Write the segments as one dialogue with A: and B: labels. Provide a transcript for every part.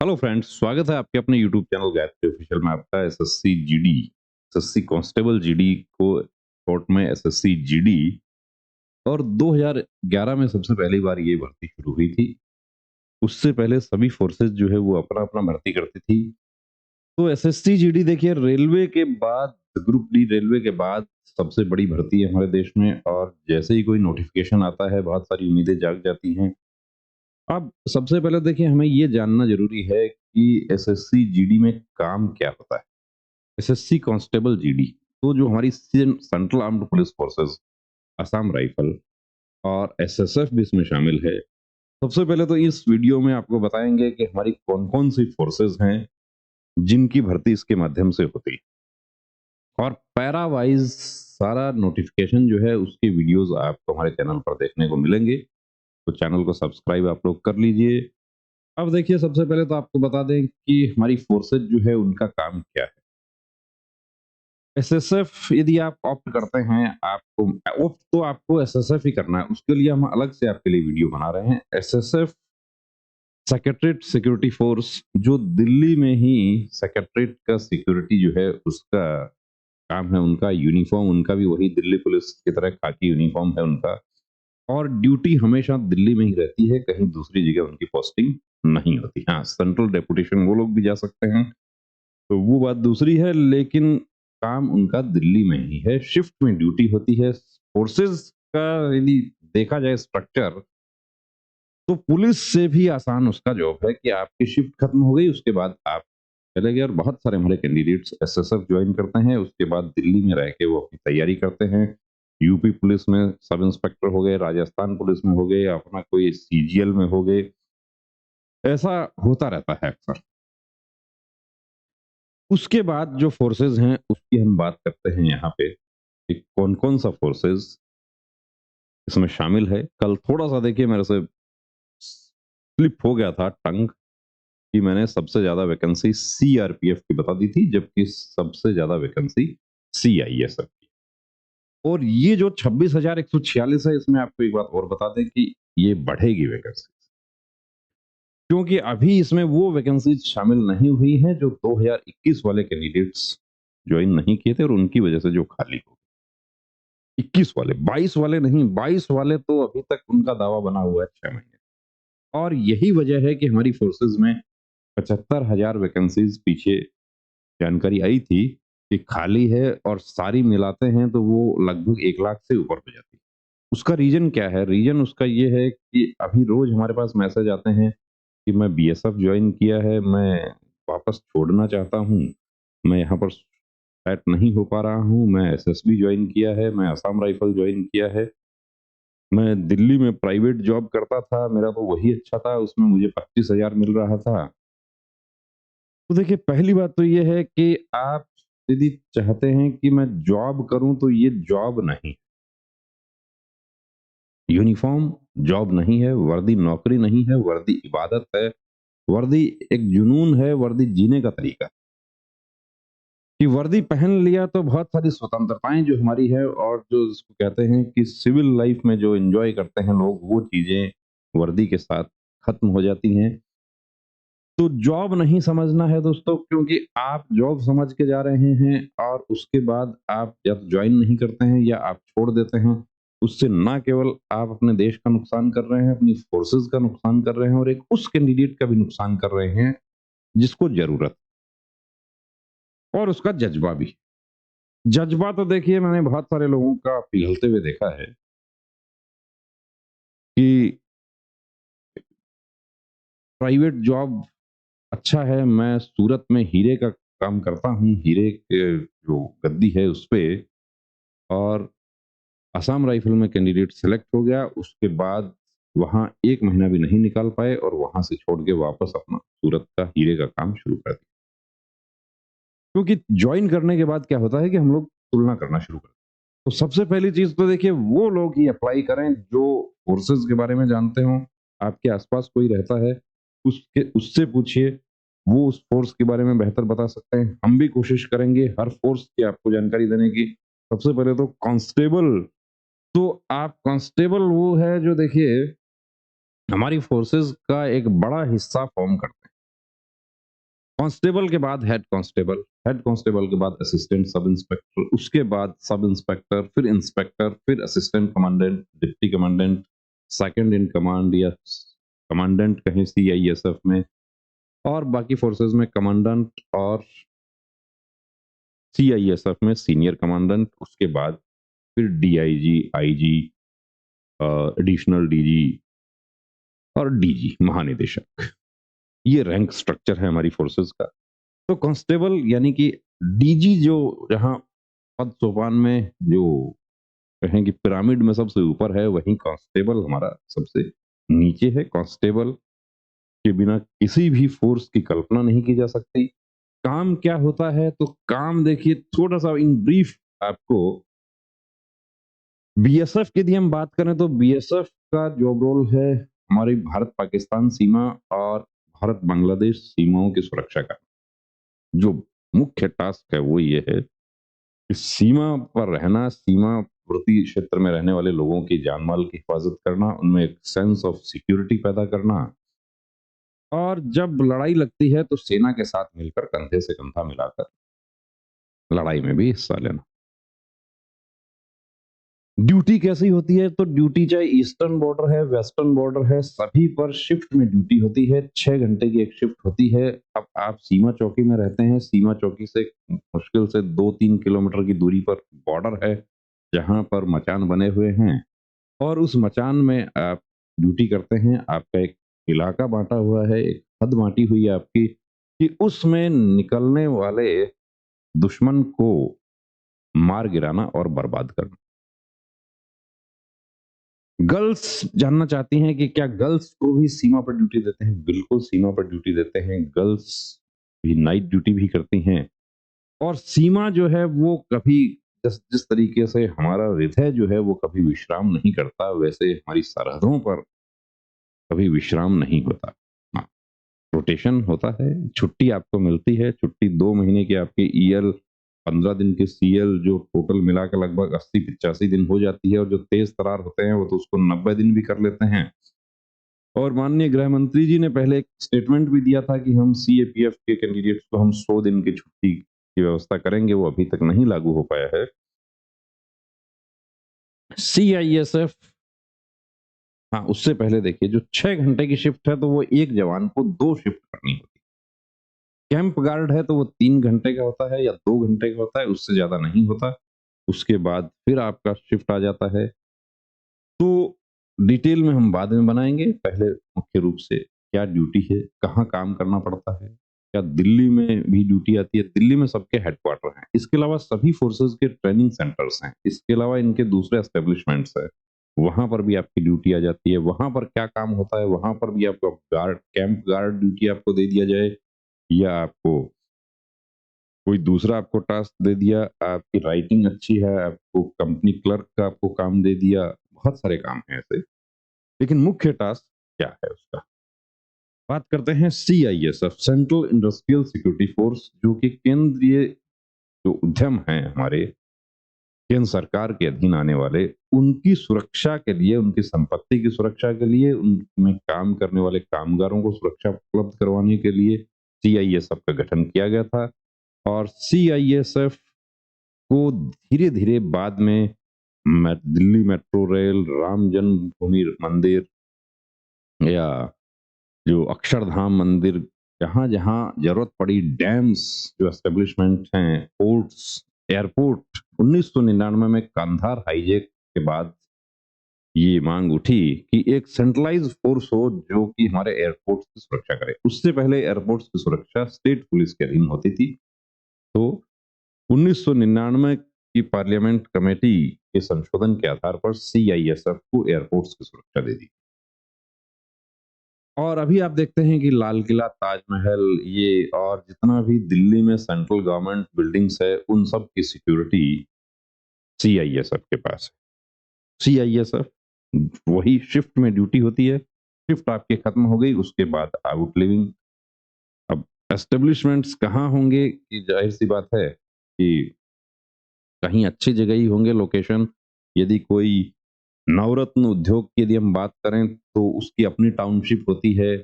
A: Hello friends, स्वागत है आपके अपने यूट्यूब चैनल गायत्री ऑफिशियल में। आपका SSC GD, SSC constable GD को शॉर्ट में एसएससी जीडी। और 2011 में सबसे पहली बार ये भर्ती शुरू हुई थी। उससे पहले सभी फोर्सेस जो है वो अपना अपना भर्ती करती थी। तो एसएससी जीडी देखिए, रेलवे के बाद, ग्रुप डी रेलवे के बाद सबसे बड़ी भर्ती है हमारे देश में। और जैसे ही कोई नोटिफिकेशन आता है, बहुत सारी उम्मीदें जाग जाती हैं। अब सबसे पहले देखिए, हमें ये जानना जरूरी है कि एसएससी जीडी में काम क्या होता है। एसएससी कांस्टेबल जीडी, तो जो हमारी central armed police forces, Assam rifle और एसएसएफ भी इसमें शामिल है। सबसे पहले तो इस वीडियो में आपको बताएंगे कि हमारी कौन कौन सी फोर्सेस हैं जिनकी भर्ती इसके माध्यम से होती है। और पैरा वाइज सारा नोटिफिकेशन जो है उसके वीडियोस आपको हमारे चैनल पर देखने को मिलेंगे। तो चैनल को सब्सक्राइब आप लोग कर लीजिए। अब देखिए, सबसे पहले तो आपको बता दें कि हमारी फोर्सेज जो है उनका काम क्या है। एसएसएफ यदि आप ऑप्ट करते हैं, आपको ऑप्ट तो आपको एसएसएफ ही करना है। उसके लिए हम अलग से आपके लिए वीडियो बना रहे हैं। एसएसएफ सेक्रेटरीट सिक्योरिटी फोर्स, जो दिल्ली में ही सेक्रेटरीट का सिक्योरिटी जो है उसका काम है। उनका यूनिफॉर्म, उनका भी वही दिल्ली पुलिस की तरह खाकी यूनिफॉर्म है उनका। और ड्यूटी हमेशा दिल्ली में ही रहती है, कहीं दूसरी जगह उनकी पोस्टिंग नहीं होती। हाँ, सेंट्रल डेपुटेशन वो लोग भी जा सकते हैं, तो वो बात दूसरी है, लेकिन काम उनका दिल्ली में ही है। शिफ्ट में ड्यूटी होती है। फोर्सेस का यदि देखा जाए स्ट्रक्चर, तो पुलिस से भी आसान उसका जॉब है कि आपकी शिफ्ट खत्म हो गई, उसके बाद आप चले गए। और बहुत सारे हमारे कैंडिडेट्स एसएसएफ ज्वाइन करते हैं, उसके बाद दिल्ली में रह के वो अपनी तैयारी करते हैं। यूपी पुलिस में सब इंस्पेक्टर हो गए, राजस्थान पुलिस में हो गए, अपना कोई सीजीएल में हो गए। ऐसा होता रहता है अक्सर। उसके बाद जो फोर्सेस हैं उसकी हम बात करते हैं यहाँ पे कि कौन कौन सा फोर्सेस इसमें शामिल है। कल थोड़ा सा देखिए मेरे से स्लिप हो गया था टंग, कि मैंने सबसे ज्यादा वैकेंसी सीआरपीएफ की बता दी थी, जबकि सबसे ज्यादा वैकेंसी सीआईएसएफ की। और ये जो 26,146 है, इसमें आपको एक बात और बता दें कि ये बढ़ेगी वैकेंसी, क्योंकि अभी इसमें वो वैकेंसी शामिल नहीं हुई है जो 2021 वाले कैंडिडेट्स ज्वाइन नहीं किए थे और उनकी वजह से जो खाली हो। 21 वाले, 22 वाले नहीं, 22 वाले तो अभी तक उनका दावा बना हुआ है 6 महीने। और यही वजह है कि हमारी फोर्सेज में 75,000 वैकेंसीज पीछे जानकारी आई थी कि खाली है, और सारी मिलाते हैं तो वो लगभग 1 लाख से ऊपर हो जाती है। उसका रीजन क्या है? रीजन उसका ये है कि अभी रोज हमारे पास मैसेज आते हैं कि मैं बीएसएफ ज्वाइन किया है, मैं वापस छोड़ना चाहता हूँ, मैं यहाँ पर सेट नहीं हो पा रहा हूँ, मैं एसएसबी ज्वाइन किया है, मैं असम राइफल ज्वाइन किया है, मैं दिल्ली में प्राइवेट जॉब करता था, मेरा तो वही अच्छा था, उसमें मुझे 25,000 मिल रहा था। तो देखिए, पहली बात तो ये है कि आप यदि चाहते हैं कि मैं जॉब करूं, तो ये जॉब नहीं, यूनिफॉर्म जॉब नहीं है, वर्दी नौकरी नहीं है, वर्दी इबादत है, वर्दी एक जुनून है, वर्दी जीने का तरीका है। कि वर्दी पहन लिया तो बहुत सारी स्वतंत्रताएं जो हमारी है, और जो इसको कहते हैं कि सिविल लाइफ में जो एंजॉय करते हैं लोग, वो चीजें वर्दी के साथ खत्म हो जाती हैं। तो जॉब नहीं समझना है दोस्तों, क्योंकि आप जॉब समझ के जा रहे हैं और उसके बाद आप या तो ज्वाइन नहीं करते हैं या आप छोड़ देते हैं। उससे ना केवल आप अपने देश का नुकसान कर रहे हैं, अपनी फोर्सेस का नुकसान कर रहे हैं, और एक उस कैंडिडेट का भी नुकसान कर रहे हैं जिसको जरूरत, और उसका जज्बा भी। जज्बा तो देखिए, मैंने बहुत सारे लोगों का पिघलते हुए देखा है कि प्राइवेट जॉब अच्छा है, मैं सूरत में हीरे का काम करता हूँ, हीरे के जो गद्दी है उस पे, और असम राइफल में कैंडिडेट सेलेक्ट हो गया, उसके बाद वहाँ 1 महीना भी नहीं निकाल पाए और वहाँ से छोड़ के वापस अपना सूरत का हीरे का काम शुरू कर दिया। क्योंकि जॉइन करने के बाद क्या होता है कि हम लोग तुलना करना शुरू करते हैं। तो सबसे पहली चीज़ तो देखिए, वो लोग ही अप्लाई करें जो कोर्सेज़ के बारे में जानते हों। आपके आस-पास कोई रहता है, उसके उससे पूछिए, वो उस कोर्स के बारे में बेहतर बता सकते हैं। हम भी कोशिश करेंगे हर कोर्स की आपको जानकारी देने की। सबसे पहले तो कांस्टेबल, तो आप कांस्टेबल वो है जो देखिए हमारी फोर्सेस का एक बड़ा हिस्सा फॉर्म करते हैं। कांस्टेबल के बाद हेड कांस्टेबल के बाद असिस्टेंट सब इंस्पेक्टर, उसके बाद सब इंस्पेक्टर, फिर इंस्पेक्टर, फिर assistant commandant, deputy commandant, second in command या कमांडेंट कहें सीआईएसएफ में, और बाकी फोर्सेस में कमांडेंट और सीआईएसएफ में सीनियर कमांडेंट, उसके बाद फिर डीआईजी, आईजी, एडिशनल डीजी और डीजी महानिदेशक। ये रैंक स्ट्रक्चर है हमारी फोर्सेस का। तो कांस्टेबल यानी कि डीजी जो जहां पद सोपान में जो कहें कि पिरामिड में सबसे ऊपर है, वहीं कांस्टेबल हमारा सबसे नीचे है। कांस्टेबल के बिना किसी भी फोर्स की कल्पना नहीं की जा सकती। काम क्या होता है, तो काम देखिए थोड़ा सा इन ब्रीफ आपको। बीएसएफ की यदि हम बात करें तो बीएसएफ का जॉब रोल है हमारी भारत पाकिस्तान सीमा और भारत बांग्लादेश सीमाओं की सुरक्षा का। जो मुख्य टास्क है वो ये है कि सीमा पर रहना, सीमावर्ती क्षेत्र में रहने वाले लोगों की जान माल की हिफाजत करना, उनमें एक सेंस ऑफ सिक्योरिटी पैदा करना, और जब लड़ाई लगती है तो सेना के साथ मिलकर कंधे से कंधा मिलाकर लड़ाई में भी हिस्सा लेना। ड्यूटी कैसी होती है, तो ड्यूटी चाहे ईस्टर्न बॉर्डर है, वेस्टर्न बॉर्डर है, सभी पर शिफ्ट में ड्यूटी होती है। 6 घंटे की एक शिफ्ट होती है। अब आप सीमा चौकी में रहते हैं, सीमा चौकी से मुश्किल से 2-3 किलोमीटर की दूरी पर बॉर्डर है जहां पर मचान बने हुए हैं, और उस मचान में आप ड्यूटी करते हैं। आपका एक इलाका बांटा हुआ है, एक हद बांटी हुई है आपकी, कि उसमें निकलने वाले दुश्मन को मार गिराना और बर्बाद करना। गर्ल्स जानना चाहती हैं कि क्या गर्ल्स को भी सीमा पर ड्यूटी देते हैं? बिल्कुल सीमा पर ड्यूटी देते हैं। गर्ल्स भी नाइट ड्यूटी भी करती हैं, और सीमा जो है वो कभी जिस जिस तरीके से हमारा हृदय जो है वो कभी विश्राम नहीं करता, वैसे हमारी सरहदों पर कभी विश्राम नहीं होता। हाँ, रोटेशन होता है, छुट्टी आपको मिलती है। छुट्टी 2 महीने की आपकी ईएल, 15 दिन की सीएल, जो टोटल मिला के लगभग 80-85 दिन हो जाती है, और जो तेज तरार होते हैं वो तो उसको 90 दिन भी कर लेते हैं। और माननीय गृह मंत्री जी ने पहले एक स्टेटमेंट भी दिया था कि हम सीएपीएफ के कैंडिडेट्स को हम 100 दिन की छुट्टी की व्यवस्था करेंगे। वो अभी तक नहीं लागू हो पाया है। सीआईएसएफ, हाँ, उससे पहले देखिए जो 6 घंटे की शिफ्ट है तो वो एक जवान को 2 शिफ्ट करनी होती है। कैंप गार्ड है तो वो 3 घंटे का होता है या 2 घंटे का होता है, उससे ज्यादा नहीं होता। उसके बाद फिर आपका शिफ्ट आ जाता है। तो डिटेल में हम बाद में बनाएंगे। पहले मुख्य रूप से क्या ड्यूटी है, कहाँ काम करना पड़ता है, क्या दिल्ली में भी ड्यूटी आती है? दिल्ली में सबके हेडक्वार्टर हैं। इसके अलावा सभी फोर्सेस के ट्रेनिंग सेंटर्स हैं। इसके अलावा इनके दूसरे एस्टेब्लिशमेंट्स हैं, वहां पर भी आपकी ड्यूटी आ जाती है। वहां पर क्या काम होता है, वहां पर भी आपको गार्ड, कैंप गार्ड ड्यूटी आपको दे दिया जाए, या आपको कोई दूसरा आपको टास्क दे दिया, आपकी राइटिंग अच्छी है, आपको कंपनी क्लर्क का आपको काम दे दिया। बहुत सारे काम हैं ऐसे, लेकिन मुख्य टास्क क्या है उसका? बात करते हैं CISF, central industrial security force, जो कि केंद्रीय जो उद्यम हैं हमारे केंद्र सरकार के अधीन आने वाले, उनकी सुरक्षा के लिए, उनकी संपत्ति की सुरक्षा के लिए, उनमें काम करने वाले कामगारों को सुरक्षा उपलब्ध करवाने के लिए सीआईएसएफ का गठन किया गया था। और सीआईएसएफ को धीरे धीरे बाद में दिल्ली मेट्रो रेल, राम जन्मभूमि मंदिर, या जो अक्षरधाम मंदिर, जहां जहां जरूरत पड़ी, डैम्स जो एस्टेब्लिशमेंट हैं, पोर्ट्स, एयरपोर्ट, 1999 में कांधार हाईजैक के बाद ये मांग उठी कि एक सेंट्रलाइज फोर्स हो जो कि हमारे एयरपोर्ट्स की सुरक्षा करे। उससे पहले एयरपोर्ट्स की सुरक्षा स्टेट पुलिस के अधीन होती थी। तो 1999 की पार्लियामेंट कमेटी के संशोधन के आधार पर सीआईएसएफ को एयरपोर्ट्स की सुरक्षा दे दी। और अभी आप देखते हैं कि लाल किला, ताजमहल, ये और जितना भी दिल्ली में सेंट्रल गवर्नमेंट बिल्डिंग्स है, उन सब की सिक्योरिटी सीआईएसएफ के पास है। सीआईएसएफ वही शिफ्ट में ड्यूटी होती है। शिफ्ट आपकी खत्म हो गई, उसके बाद आउट लिविंग। अब एस्टेब्लिशमेंट्स कहाँ होंगे, कि जाहिर सी बात है कि कहीं अच्छी जगह ही होंगे लोकेशन। यदि कोई नवरत्न उद्योग की यदि हम बात करें तो उसकी अपनी टाउनशिप होती है।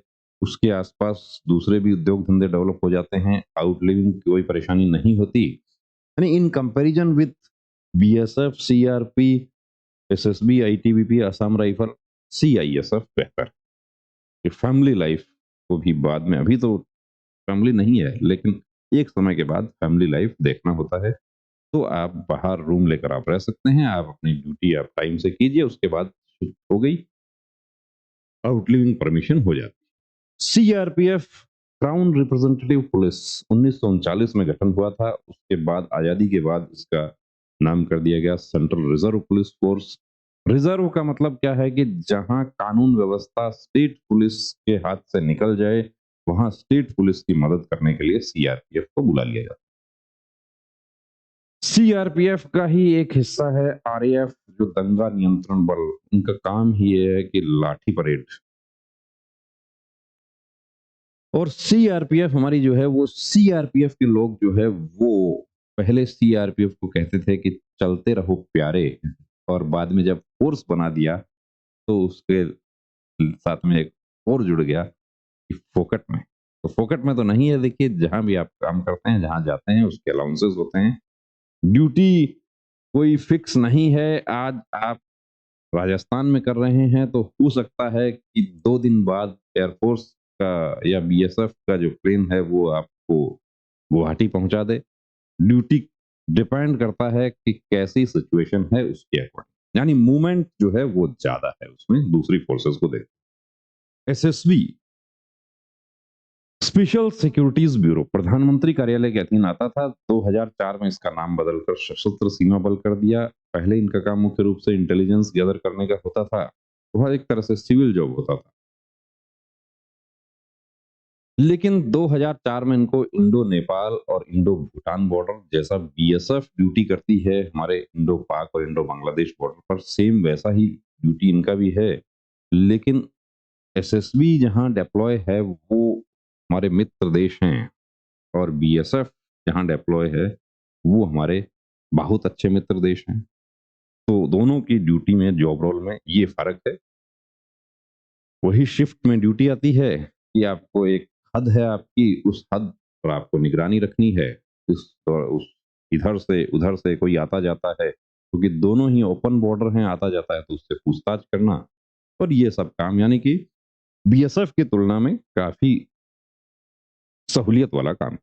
A: उसके आसपास दूसरे भी उद्योग धंधे डेवलप हो जाते हैं, आउटलिविंग की कोई परेशानी नहीं होती। यानी in comparison with BSF, CRP, SSB, ITBP, Assam rifle, CISF बेहतर। ये फैमिली लाइफ को भी बाद में, अभी तो फैमिली नहीं है, लेकिन एक समय के बाद फैमिली लाइफ देखना होता है। तो आप बाहर रूम लेकर आप रह सकते हैं, आप अपनी ड्यूटी आप टाइम से कीजिए, उसके बाद शिफ्ट हो गई, आउटलिविंग परमिशन हो जाती। सीआरपीएफ क्राउन रिप्रेजेंटेटिव पुलिस 1939 में गठन हुआ था। उसके बाद आजादी के बाद इसका नाम कर दिया गया central reserve police force. Reserve का मतलब क्या है कि जहां कानून व्यवस्था स्टेट पुलिस के हाथ से निकल जाए, वहां स्टेट पुलिस की मदद करने के लिए सीआरपीएफ को बुला लिया जाता है। सीआरपीएफ का ही एक हिस्सा है आरएएफ, जो दंगा नियंत्रण बल। उनका काम ही ये है कि लाठी परेड। और सीआरपीएफ हमारी जो है, वो सीआरपीएफ के लोग जो है वो पहले सीआरपीएफ को कहते थे कि चलते रहो प्यारे, और बाद में जब फोर्स बना दिया तो उसके साथ में एक और जुड़ गया कि फोकट में। तो फोकट में तो नहीं है, देखिए जहां भी आप काम करते हैं, जहां जाते हैं, उसके अलाउंसेस होते हैं। ड्यूटी कोई फिक्स नहीं है। आज आप राजस्थान में कर रहे हैं तो हो सकता है कि 2 दिन बाद एयरफोर्स का या बीएसएफ का जो प्लेन है वो आपको गुवाहाटी पहुंचा दे। ड्यूटी डिपेंड करता है कि कैसी सिचुएशन है उसके अकॉर्डिंग, यानी मूवमेंट जो है वो ज्यादा है उसमें दूसरी फोर्सेस को देख। एसएसबी स्पेशल सिक्योरिटीज ब्यूरो प्रधानमंत्री कार्यालय के अधीन आता था। 2004 में इसका नाम बदलकर सशस्त्र सीमा बल कर दिया। पहले इनका काम मुख्य रूप से इंटेलिजेंस गैदर करने का होता था। वह एक तरह से सिविल जॉब होता था। लेकिन 2004 में इनको इंडो नेपाल और इंडो भूटान बॉर्डर, जैसा बीएसएफ ड्यूटी करती है हमारे इंडो पाक और इंडो बांग्लादेश बॉर्डर पर, सेम वैसा ही ड्यूटी इनका भी है। लेकिन एसएसबी जहां डिप्लॉय है वो हमारे मित्र देश हैं, और बीएसएफ जहां डिप्लॉय है वो हमारे बहुत अच्छे मित्र देश हैं। तो दोनों की ड्यूटी में, जॉब रोल में ये फर्क है। वही शिफ्ट में ड्यूटी आती है कि आपको एक हद है आपकी, उस हद पर आपको निगरानी रखनी है। उस इधर से उधर से कोई आता जाता है, क्योंकि दोनों ही ओपन बॉर्डर हैं, आता जाता है तो उससे पूछताछ करना और ये सब काम, यानी कि बीएसएफ की तुलना में काफी सहूलियत वाला काम।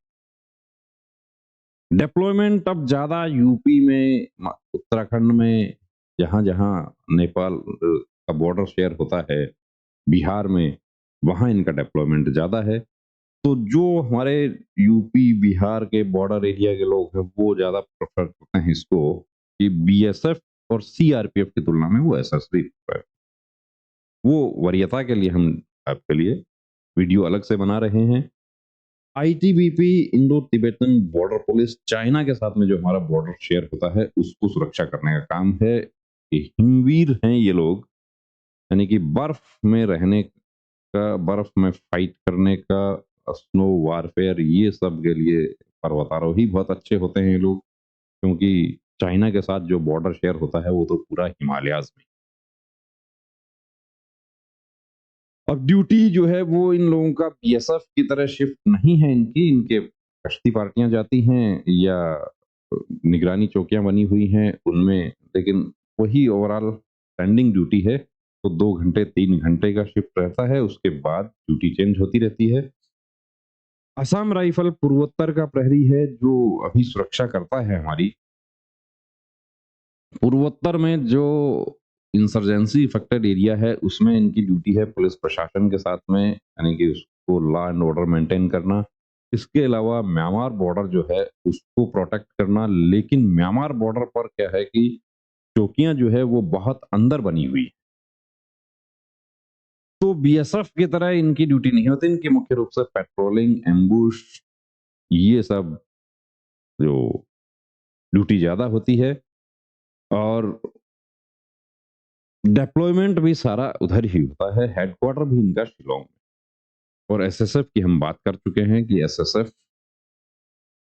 A: डिप्लॉयमेंट अब ज्यादा यूपी में, उत्तराखंड में, जहां जहां नेपाल का बॉर्डर शेयर होता है, बिहार में, वहां इनका डिप्लॉयमेंट ज्यादा है। तो जो हमारे यूपी बिहार के बॉर्डर एरिया के लोग हैं वो ज्यादा प्रेफर करते हैं इसको, कि बीएसएफ और सीआरपीएफ की तुलना में वो एसएसबी, वो वरीयता के लिए हम आपके लिए वीडियो अलग से बना रहे हैं। ITBP Indo Tibetan border police, China के साथ में जो हमारा बॉर्डर शेयर होता है उसको सुरक्षा करने का काम है। ये हिमवीर हैं ये लोग, यानी कि बर्फ में रहने का, बर्फ में फाइट करने का, स्नो वारफेयर, ये सब के लिए पर्वतारोही बहुत अच्छे होते हैं ये लोग। क्योंकि चाइना के साथ जो बॉर्डर शेयर होता है वो तो पूरा हिमालयाज में। अब ड्यूटी जो है वो इन लोगों का बीएसएफ की तरह शिफ्ट नहीं है इनकी, इनके कश्ती पार्टियां जाती हैं या निगरानी चौकियां बनी हुई हैं उनमें, लेकिन वही ओवरऑल स्टैंडिंग ड्यूटी है। तो 2 घंटे 3 घंटे का शिफ्ट रहता है, उसके बाद ड्यूटी चेंज होती रहती है। असम राइफल पूर्वोत्तर का प्रहरी है जो अभी सुरक्षा करता है हमारी। पूर्वोत्तर में जो इंसर्जेंसी इफेक्टेड एरिया है उसमें इनकी ड्यूटी है पुलिस प्रशासन के साथ में, यानी कि उसको लॉ एंड ऑर्डर मेंटेन करना। इसके अलावा म्यांमार बॉर्डर जो है उसको प्रोटेक्ट करना। लेकिन म्यांमार बॉर्डर पर क्या है कि चौकियां जो है वो बहुत अंदर बनी हुई, तो बीएसएफ की तरह इनकी ड्यूटी नहीं होती। इनकी मुख्य रूप से पेट्रोलिंग, एम्बुश, ये सब जो ड्यूटी ज्यादा होती है। और डिप्लॉयमेंट भी सारा उधर ही होता है, हेडक्वार्टर भी इनका शिलोंग में। और एसएसएफ की हम बात कर चुके हैं कि एसएसएफ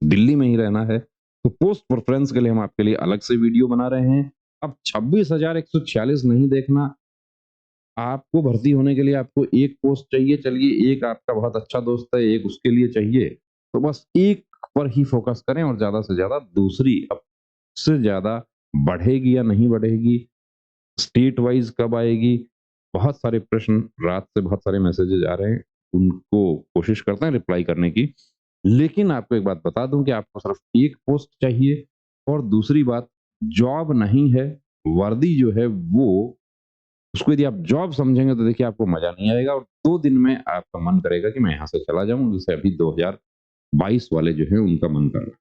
A: दिल्ली में ही रहना है। तो पोस्ट प्रेफरेंस के लिए हम आपके लिए अलग से वीडियो बना रहे हैं। अब 26,146 नहीं देखना, आपको भर्ती होने के लिए आपको एक पोस्ट चाहिए, चलिए एक आपका बहुत अच्छा दोस्त है, एक उसके लिए चाहिए, तो बस एक पर ही फ़ोकस करें और ज़्यादा से ज़्यादा दूसरी अब से ज़्यादा बढ़ेगी या नहीं बढ़ेगी, स्टेट वाइज़ कब आएगी, बहुत सारे प्रश्न, रात से बहुत सारे मैसेजेज़ आ रहे हैं, उनको कोशिश करते हैं रिप्लाई करने की। लेकिन आपको एक बात बता दूँ कि आपको सिर्फ़ एक पोस्ट चाहिए और दूसरी बात, जॉब नहीं है, वर्दी जो है वो, उसको यदि आप जॉब समझेंगे तो देखिए आपको मज़ा नहीं आएगा और 2 दिन में आपका मन करेगा कि मैं यहाँ से चला जाऊँ, जैसे अभी 2022 वाले जो हैं उनका मन कर रहा है।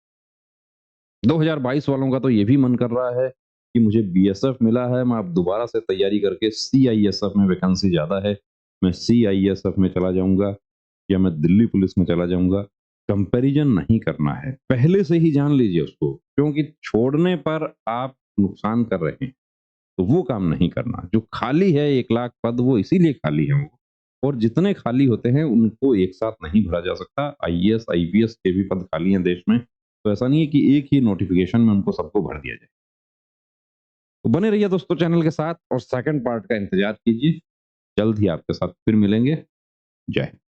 A: 2022 वालों का तो ये भी मन कर रहा है कि मुझे बीएसएफ मिला है, मैं अब दोबारा से तैयारी करके सीआईएसएफ में वैकेंसी ज़्यादा है, मैं सीआईएसएफ में चला जाऊँगा या मैं दिल्ली पुलिस में चला जाऊँगा। कंपैरिज़न नहीं करना है, पहले से ही जान लीजिए उसको, क्योंकि छोड़ने पर आप नुकसान कर रहे हैं। तो वो काम नहीं करना। जो खाली है 1 लाख पद, वो इसीलिए खाली है वो, और जितने खाली होते हैं उनको एक साथ नहीं भरा जा सकता। आईएएस, आईपीएस के भी पद खाली हैं देश में, तो ऐसा नहीं है कि एक ही नोटिफ़िकेशन में उनको सबको भर दिया जाए। तो बने रहिए दोस्तों चैनल के साथ और सेकंड पार्ट का इंतज़ार कीजिए। जल्द ही आपके साथ फिर मिलेंगे। जय हिंद।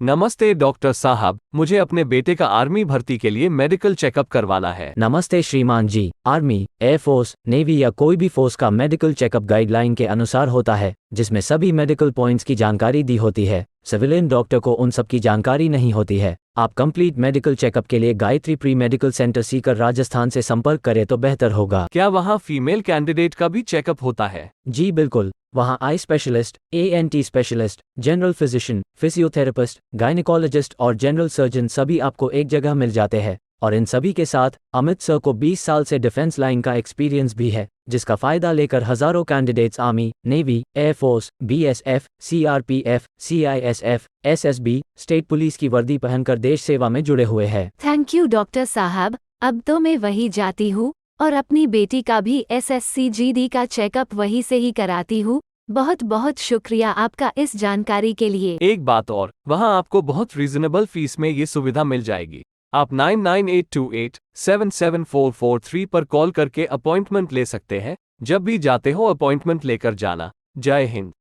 B: नमस्ते डॉक्टर साहब, मुझे अपने बेटे का आर्मी भर्ती के लिए मेडिकल चेकअप करवाना है।
C: नमस्ते श्रीमान जी। आर्मी, एयरफोर्स, नेवी या कोई भी फोर्स का मेडिकल चेकअप गाइडलाइन के अनुसार होता है, जिसमें सभी मेडिकल पॉइंट्स की जानकारी दी होती है। सिविलियन डॉक्टर को उन सब की जानकारी नहीं होती है। आप कंप्लीट मेडिकल चेकअप के लिए Gayatri pre medical centre Sikar Rajasthan से संपर्क करें तो बेहतर होगा।
B: क्या वहाँ फीमेल कैंडिडेट का भी चेकअप होता है?
C: जी बिल्कुल, वहाँ eye specialist, ENT specialist, general physician, physiotherapist, gynaecologist और जनरल सर्जन सभी आपको एक जगह मिल जाते हैं। और इन सभी के साथ अमित सर को 20 साल से डिफेंस लाइन का एक्सपीरियंस भी है, जिसका फायदा लेकर हजारों candidates army, navy, air force, BSF, CRPF, CISF, SSB, state police की वर्दी पहनकर देश सेवा में जुड़े हुए हैं।
D: थैंक यू डॉक्टर साहब, अब तो मैं वही जाती हूँ और अपनी बेटी का भी एसएससी-जीडी का चेकअप वहीं से ही कराती हूँ। बहुत बहुत शुक्रिया आपका इस जानकारी के लिए।
B: एक बात और, वहाँ आपको बहुत रीजनेबल फीस में ये सुविधा मिल जाएगी। आप 9982877443 पर कॉल करके अपॉइंटमेंट ले सकते हैं। जब भी जाते हो अपॉइंटमेंट लेकर जाना। जय हिंद।